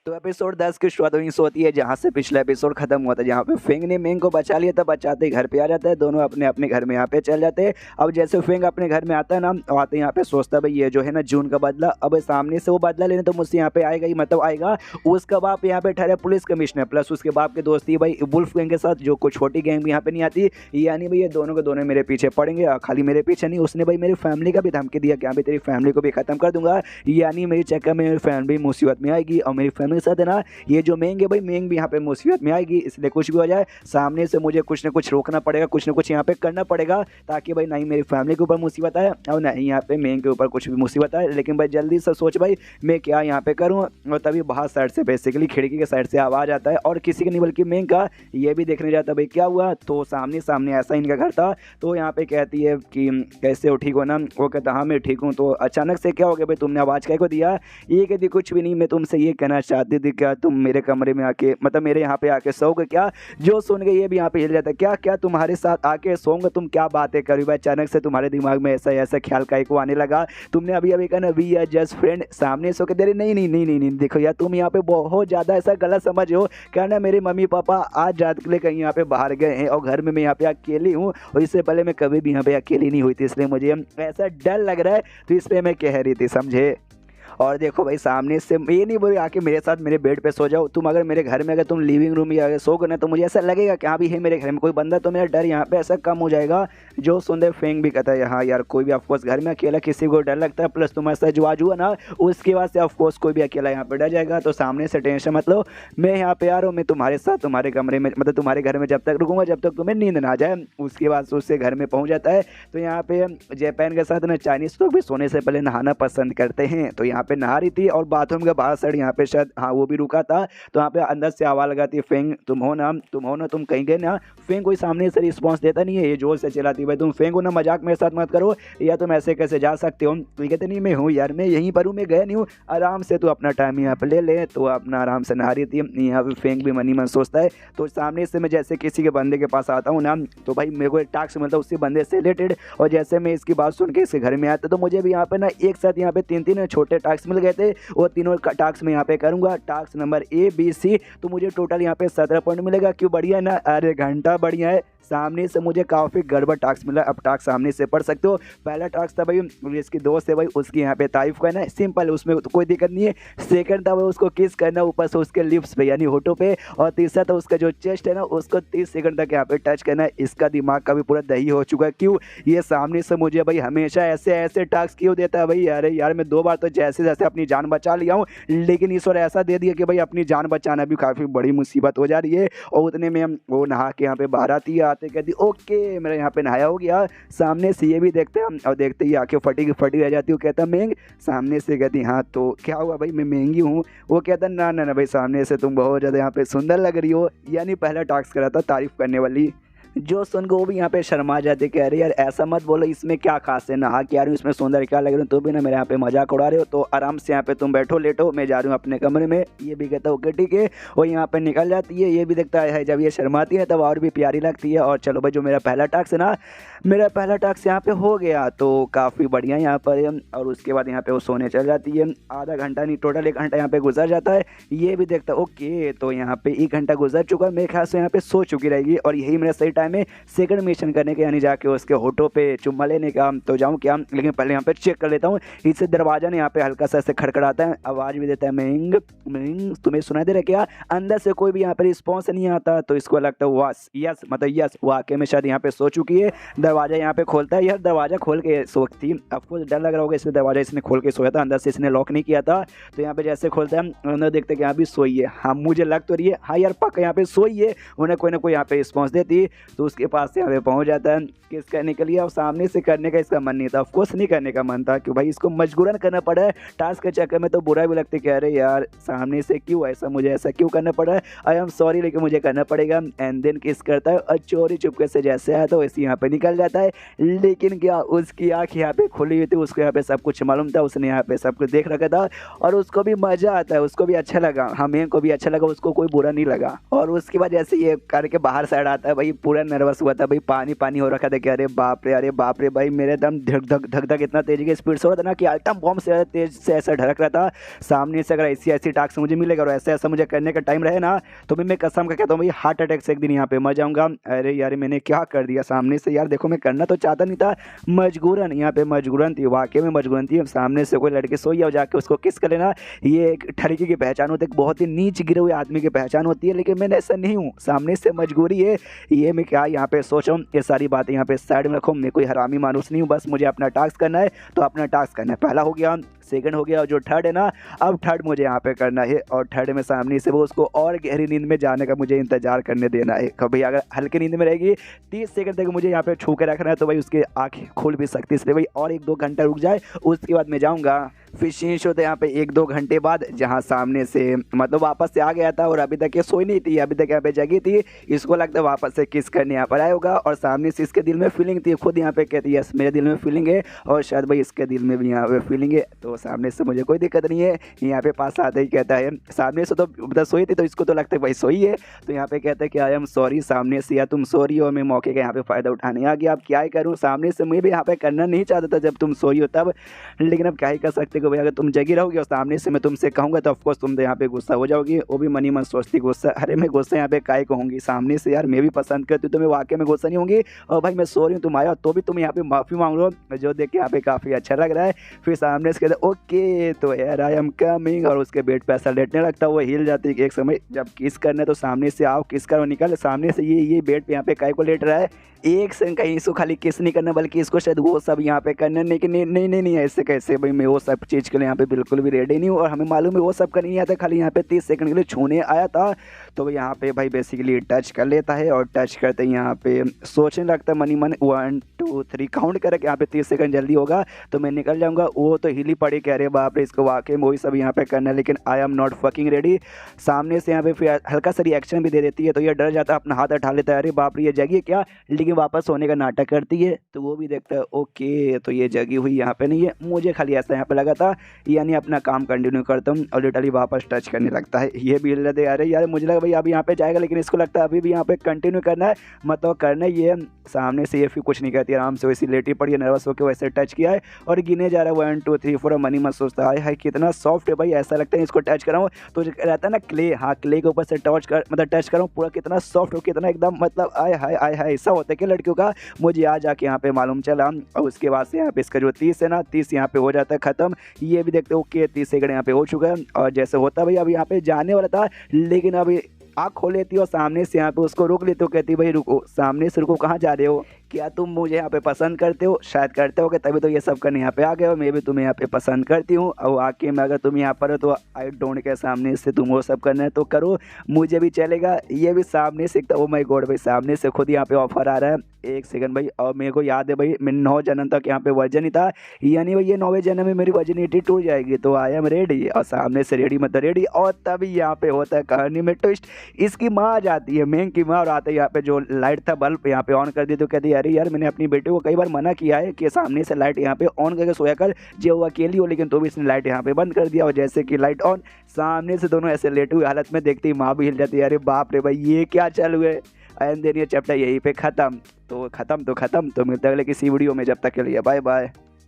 तो एपिसोड 10 की शुरुआत वहीं से होती है जहाँ से पिछला एपिसोड खत्म हुआ था, जहाँ पे फेंग ने मेंग को बचा लिया था। बचाते ही घर पे आ जाता है, दोनों अपने अपने घर में यहाँ पे चल जाते हैं। अब जैसे फेंग अपने घर में आता है ना, तो आते यहाँ पे सोचता है भाई ये जो है ना जून का बदला, अब सामने से वो बदला लेने तो मुझसे यहाँ पे आएगा ही, मतलब आएगा। उसका बाप यहाँ पे ठहरा पुलिस कमिश्नर, प्लस उसके बाप की दोस्ती भाई वुल्फ गैंग के साथ, जो कोई छोटी गैंग भी यहाँ पे नहीं आती। यानी भाई ये दोनों के दोनों मेरे पीछे पड़ेंगे। खाली मेरे पीछे नहीं, उसने भाई मेरी फैमिली का भी धमकी दिया कि यहाँ पे तेरी फैमिली को भी खत्म कर दूंगा। यानी मेरी चक्कर में मेरी फैमिली मुसीबत में आएगी, और मेरी फैमिली के साथ है ना ये जो मेंग है भाई, मेंग भी यहाँ पे मुसीबत में आएगी। इसलिए कुछ भी हो जाए सामने से मुझे कुछ ना कुछ रोकना पड़ेगा, कुछ ना कुछ यहाँ पे करना पड़ेगा, ताकि भाई ना ही मेरी फैमिली के ऊपर मुसीबत आए और ना ही यहाँ पे मेंग के ऊपर कुछ भी मुसीबत आए। लेकिन भाई जल्दी से सोच भाई मैं क्या यहाँ पे करूँ। और तभी बाहर साइड से बेसिकली खिड़की के साइड से आवाज़ आता है, और किसी का नहीं बल्कि मेंग का। ये भी देखने जाता है भाई क्या हुआ, तो सामने सामने ऐसा इनका घर था। तो यहाँ पे कहती है कि कैसे हो, ठीक हो ना। वो कहता हाँ मैं ठीक हूँ। तो अचानक से क्या हो गया भाई, तुमने आवाज़ क्या को दिया। ये कहती कुछ भी नहीं, मैं तुमसे ये कहना चाहती थी, क्या तुम मेरे कमरे में आके, मतलब मेरे यहाँ पे आके सोओगे क्या। जो सुन के ये भी यहाँ पे हिल जाता है, क्या क्या तुम्हारे साथ आके सोऊंगा, तुम क्या बातें करी भाई। अचानक से तुम्हारे दिमाग में ऐसा ऐसा ख्याल का को आने लगा। तुमने अभी अभी कहना वी आर जस्ट फ्रेंड, सामने सो के दे रहे नहीं नहीं नहीं नहीं नहीं, देखो यार तुम यहाँ पे बहुत ज़्यादा ऐसा गलत समझ हो। क्या ना मेरे मम्मी पापा आज रात के लिए कहीं यहाँ पे बाहर गए हैं, और घर में मैं यहाँ पे अकेली हूँ, और इससे पहले मैं कभी भी यहाँ पे अकेली नहीं हुई थी, इसलिए मुझे ऐसा डर लग रहा है। तो इसलिए मैं कह रही थी, समझे। और देखो भाई सामने से ये नहीं बोले आके मेरे साथ मेरे बेड पे सो जाओ। तुम अगर मेरे घर में, अगर तुम लिविंग रूम या सोओगे ना, तो मुझे ऐसा लगेगा कि हाँ भी है मेरे घर में कोई बंदा, तो मेरा डर यहाँ पे ऐसा कम हो जाएगा। जो सुंदर फेंग भी कहता है हाँ यार कोई भी ऑफकोर्स घर में अकेला किसी को डर लगता है, प्लस तुम ऐसा जो आज हुआ ना उसके बाद से ऑफकोर्स कोई भी अकेला यहाँ पे डर जाएगा। तो सामने से टेंशन मतलब मैं यहाँ पे आ रहा हूँ, मैं तुम्हारे साथ तुम्हारे कमरे में, मतलब तुम्हारे घर में जब तक रुकूंगा जब तक तुम्हें नींद ना आ जाए। उसके बाद से उससे घर में पहुँच जाता है। तो यहाँ पे जापान के साथ ना चाइनीज लोग भी सोने से पहले नहाना पसंद करते हैं। तो यहाँ पे नहा रही थी, और बाथरूम के बाहर साइड यहाँ पे शायद हाँ वो भी रुका था। तो यहाँ पे अंदर से आवाज़ लगाती है फेंग तुम हो ना, तुम हो ना, तुम कहीं गए ना। फेंग कोई सामने से रिस्पॉन्स देता नहीं है, ये जोर से चिल्लाती है भाई तुम फेंग हो ना, मजाक मेरे साथ मत करो, या तुम ऐसे कैसे जा सकते हो। तो ये कहते नहीं मैं हूँ यार, मैं यहीं पर हूँ, मैं गया नहीं हूँ, आराम से तू अपना टाइम यहाँ पे ले ले। तो अपना आराम से नहा रही थी। यहाँ पे फेंग भी मनी मन सोचता है। तो सामने से मैं जैसे किसी के बंदे के पास आता हूँ ना, तो भाई मेरे को एक टास्क मिलता है उसी बंदे से रिलेटेड। और जैसे मैं इसकी बात सुन के इसके घर में आता, तो मुझे भी यहाँ पे ना एक साथ यहाँ पे तीन तीन छोटे टास्क मिल गए थे। वो तीनों टास्क मैं यहाँ पे करूँगा, task number A B C। तो मुझे टोटल यहाँ पे 17 पॉइंट मिलेगा। क्यों बढ़िया है ना, अरे घंटा बढ़िया है। सामने से मुझे काफ़ी गड़बड़ टास्क मिला। अब टास्क सामने से पढ़ सकते हो। पहला टास्क था भाई इसकी दोस्त है भाई, उसकी यहाँ पे तारीफ करना है, सिंपल, उसमें तो कोई दिक्कत नहीं है। सेकंड था भाई उसको किस करना ऊपर से उसके लिप्स पे यानी होठों पे। और तीसरा था उसका जो चेस्ट है ना उसको 30 सेकंड तक यहाँ पे टच करना है। इसका दिमाग का भी पूरा दही हो चुका है। क्यों, ये सामने से मुझे भाई हमेशा ऐसे ऐसे टास्क क्यों देता है भाई। अरे यार मैं 2 बार तो जैसे जैसे अपनी जान बचा लिया हूँ, लेकिन ईश्वर ऐसा दे दिया कि भाई अपनी जान बचाना भी काफ़ी बड़ी मुसीबत हो जा रही है। और उतने में वो नहा के यहाँ पे बाहर आती है, आते कहती ओके मेरा यहाँ पे नहाया हो गया। सामने से ये भी देखते हैं, और देखते ही आंखें फटी की फटी रह जाती है। वो कहता मेंग, सामने से कहती हाँ तो क्या हुआ भाई मैं महंगी हूँ। वो कहता ना ना ना भाई सामने से तुम बहुत ज़्यादा यहाँ पे सुंदर लग रही हो। यानी पहला टास्क करा था तारीफ करने वाली। जो सुन के वो भी यहाँ पे शर्मा जाते, कह रहे यार ऐसा मत बोलो, इसमें क्या खास है, नहा के आ रही हूँ इसमें सुंदर क्या लग रही हूँ, तो भी ना मेरे यहाँ पे मजाक उड़ा रहे हो। तो आराम से यहाँ पे तुम बैठो लेटो, मैं जा रही हूँ अपने कमरे में। ये भी कहता ओके ठीक है। वो यहाँ पे निकल जाती है। ये भी देखता है जब ये शर्माती है तब और भी प्यारी लगती है। और चलो भाई जो मेरा पहला टास्क है ना, मेरा पहला टास्क यहाँ पे हो गया, तो काफ़ी बढ़िया यहाँ पर। और उसके बाद यहाँ पे वो सोने चल जाती है। आधा घंटा नहीं टोटल 1 घंटा यहाँ पे गुजर जाता है। ये भी देखता ओके, तो यहाँ पे 1 घंटा गुजर चुका है, मेरे ख्याल से यहाँ पे सो चुकी रहेगी। और यही मेरा सही टाइम है सेकंड मिशन करने के, यानी जाके उसके होठों पे चुम्मा लेने का। तो जाऊँ क्या, लेकिन पहले यहाँ पे चेक कर लेता हूँ। इससे दरवाजा ने यहाँ पे हल्का सा ऐसे खड़खड़ाता है, आवाज़ भी देता है मेंग मेंग, तुम्हें सुनाई दे रहा क्या। अंदर से कोई भी यहाँ पे रिस्पॉन्स नहीं आता। तो इसको लगता है वास यस, मतलब यस वाकई में शायद यहाँ पे सो चुकी है। दरवाजा यहाँ पे खोलता है, यार दरवाजा खोल के सोती, आपको डर लग रहा होगा इसलिए दरवाजा इसने खोल के सोया था, अंदर से इसने लॉक नहीं किया था। तो यहाँ पे जैसे खोलता है अंदर देखते कि यहाँ भी सोई है। हाँ मुझे लग तो रही है हाँ यार पक्का यहाँ पे सोई है। उन्हें कोई ना कोई यहाँ पे रिस्पॉन्स देती। तो उसके पास यहाँ पे पहुँच जाता है किस करने के लिए। और सामने से करने का इसका मन नहीं था, ऑफकोर्स नहीं करने का मन था, क्यों भाई इसको मजबूरन करना पड़ा है टास्क के चक्कर में। तो बुरा भी लगता है कि अरे यार सामने से क्यों ऐसा, मुझे ऐसा क्यों करना पड़ा है, आई एम सॉरी लेकिन मुझे करना पड़ेगा। एंड देन किस करता है और चोरी चुपके से जैसे आया तो वैसे यहाँ पे निकल जाता है। लेकिन क्या उसकी आँख यहाँ पे खुली हुई थी, उसको यहाँ पे सब कुछ मालूम था, उसने यहाँ पे सब कुछ देख रखा था। और उसको भी मज़ा आता है, उसको भी अच्छा लगा, हमें को भी अच्छा लगा, उसको कोई बुरा नहीं लगा। और उसके बाद जैसे ये करके बाहर साइड आता है भाई, पूरा पूरा नर्वस हुआ था भाई, पानी पानी हो रखा था कि अरे बाप रे भाई, मेरे दम धक धक इतना तेजी की स्पीड से हो रहा था ना कि आइटम बॉम्ब से ज़्यादा तेज से ऐसा ढड़क रहा था सामने से। अगर ऐसी ऐसी टास्क मुझे मिलेगा और ऐसा ऐसा मुझे करने का टाइम रहे ना, तो मैं कसम का कहता हूँ भाई, हार्ट अटैक से एक दिन यहाँ पे मर जाऊँगा। अरे यार मैंने क्या कर दिया सामने से यार, देखो मैं करना तो चाहता नहीं था, मजबूरन यहाँ पे मजबूरन थी, वाकई में मजबूरन थी। सामने से कोई लड़की सोई और जाके उसको किस कर लेना, ये एक ठड़की की पहचान होती है, एक बहुत ही नीच गिरे हुए आदमी की पहचान होती है। लेकिन मैंने ऐसा नहीं हूँ, सामने से मजबूरी है, ये मैं क्या यहाँ पे सोच रहा हूँ, ये सारी बातें यहाँ पे साइड में रखो। मैं कोई हरामी मानुस नहीं हूँ, बस मुझे अपना टास्क करना है तो अपना टास्क करना है। पहला हो गया, सेकंड हो गया, और जो थर्ड है ना, अब थर्ड मुझे यहाँ पे करना है। और थर्ड में सामने से वो उसको और गहरी नींद में जाने का मुझे इंतजार करने देना है। कभी अगर हल्की नींद में रहेगी 30 सेकंड तक मुझे यहाँ पे छू के रखना है, तो भाई उसकी आँखें खुल भी सकती है, इसलिए भाई और 1-2 घंटा रुक जाए उसके बाद मैं जाऊँगा। फिर चेंज होते यहाँ पे 1-2 घंटे बाद, जहाँ सामने से मतलब वापस से आ गया था और अभी तक ये सोई नहीं थी, अभी तक यहाँ पे जगी थी, इसको लगता है वापस से किस करने यहाँ पर आया होगा। और सामने से इसके दिल में फीलिंग थी, खुद यहाँ पे कहती है यस मेरे दिल में फीलिंग है, और शायद भाई इसके दिल में भी यहाँ पे फीलिंग है। तो सामने से मुझे कोई दिक्कत नहीं है, यहाँ पे पास आते ही कहता है, सामने से तो मतलब सोई थी तो इसको तो लगता है भाई सोई है, तो यहाँ पे कहता है कि आई एम सॉरी, सामने से या तुम सॉरी हो, मैं मौके का यहाँ पे फ़ायदा उठाने आ गया। अब क्या ही करूँ, सामने से मैं भी यहाँ पे करना नहीं चाहता था जब तुम सोई हो तब, लेकिन अब क्या ही कर सकते हो भाई, अगर तुम जगी रहोगे और सामने से मैं तुमसे कहूँगा तो ऑफकोर्स तुम तो यहाँ पे गुस्सा हो जाओगी। वो भी मनी मन सोचती गुस्सा, अरे मैं गुस्सा यहाँ पे काहे को होंगी, सामने से यार मैं भी पसंद करती हूँ तो मैं वाकई में गुस्सा नहीं होंगी। और भाई मैं सॉरी हूँ, तुम आया तो भी तुम यहाँ पे माफ़ी मांग लो, जो देख के यहाँ पे काफ़ी अच्छा लग रहा है। फिर सामने से कहते ओके तो यार आई एम कमिंग, और उसके बेड पे ऐसा लेटने लगता है, वो हिल जाती है। एक समय जब किस करने तो सामने से आओ किस करो, निकल सामने से, ये बेड पे यहाँ पे काहे को लेट रहा है, एक सेकंड का इसको खाली किस नहीं करना बल्कि इसको शायद वो सब यहाँ पे करना, लेकिन नहीं ऐसे कैसे भाई, मैं वो सब चीज़ के लिए यहाँ पे बिल्कुल भी रेडी नहीं हूँ, और हमें मालूम है वो सब करने नहीं आता, खाली यहाँ पे 30 सेकंड के लिए छूने आया था। तो यहाँ पे भाई बेसिकली टच कर लेता है, और टच करते ही यहाँ पे सोचने लगता है मनी मन 1 2 3 काउंट करके यहाँ पे 30 सेकंड जल्दी होगा तो मैं निकल जाऊँगा। वो तो हिली पड़ी, कह रहे बाप रे इसको वाकई में वही सब यहाँ पे करना है, लेकिन I am not fucking ready. सामने से यहाँ पे फिर हल्का सा रिएक्शन भी दे देती है, तो ये डर जाता है, अपना हाथ उठा लेता है, अरे बाप रे ये जगी क्या, लेकिन वापस सोने का नाटक करती है। तो वो भी देखता है ओके तो ये जगी हुई यहाँ पे नहीं है, मुझे खाली ऐसा यहाँ पे लगा था, यानी अपना काम कंटिन्यू करता हूँ, और लिटरली वापस टच करने लगता है। ये भी हिल जाते, अरे यार मुझे लगा भाई अब यहाँ पे जाएगा, लेकिन इसको लगता है अभी भी यहाँ पे कंटिन्यू करना है, मतलब करना है। ये सामने से ये फिर कुछ नहीं कहती, आराम से वैसी लेटी पड़ी है, नर्वस होकर वैसे टच किया है और गिने जा रहा है 1 2 3 4। मनी मत सोचता है कितना सॉफ्ट है भाई, ऐसा लगता है इसको टच कराऊँ तो रहता है ना क्ले, हाँ क्ले के ऊपर से टच कराऊँ पूरा कितना सॉफ्ट हो, कितना एकदम मतलब आय हाय ऐसा होता है कि लड़कियों का, मुझे आज जाके यहाँ पे मालूम चला। और उसके बाद से यहाँ पे इसका जो 30 है ना, 30 यहाँ पे हो जाता है खत्म। ये भी देखते हो ओके 30 सेकंड यहाँ पे हो चुका है, और जैसे होता भाई अब यहाँ पे जाने वाला था, लेकिन अभी आँख खोल लेती हो सामने से यहाँ पे उसको रोक लेते हो, कहती भाई रुको, सामने से रुको, कहाँ जा रहे हो, क्या तुम मुझे यहाँ पे पसंद करते हो, शायद करते होगे तभी तो ये सब करने यहाँ पे आ गए हो, मैं भी तुम्हें यहाँ पे पसंद करती हूँ, और आके में अगर तुम यहाँ पर हो तो आई डोंट के सामने से तुम वो सब करना है तो करो, मुझे भी चलेगा। ये भी सामने से ओ माय गॉड भाई, सामने से खुद यहाँ पे ऑफर आ रहा है। एक सेकंड भाई, और मेरे को याद है भाई मैं 9 जन्म तक यहाँ पे वर्जन ही था, यानी भाई ये 9वें जन्म में मेरी वर्जिनिटी टूट जाएगी, तो आई एम रेडी। और सामने से रेडी मतलब रेडी, और तभी यहाँ पे होता है कहानी में ट्विस्ट, इसकी माँ आ जाती है, मेंग की माँ, और आते यहाँ पे जो लाइट था बल्ब यहाँ पे ऑन कर दी, तो कहती अरे यार मैंने अपनी बेटी को कई बार मना किया है कि सामने से लाइट यहाँ पे ऑन करके सोया कर, जो वो अकेली हो, लेकिन तो भी इसने लाइट यहाँ पे बंद कर दिया। और जैसे कि लाइट ऑन, सामने से दोनों ऐसे लेटे हुए हालत में देखती माँ भी हिल जाती है, अरे बाप रे भाई ये क्या चल हुए। एंड देन ये चैप्टर यहीं पे ख़त्म। तो मिलता है अगले किसी वीडियो में, जब तक के लिए बाय बाय।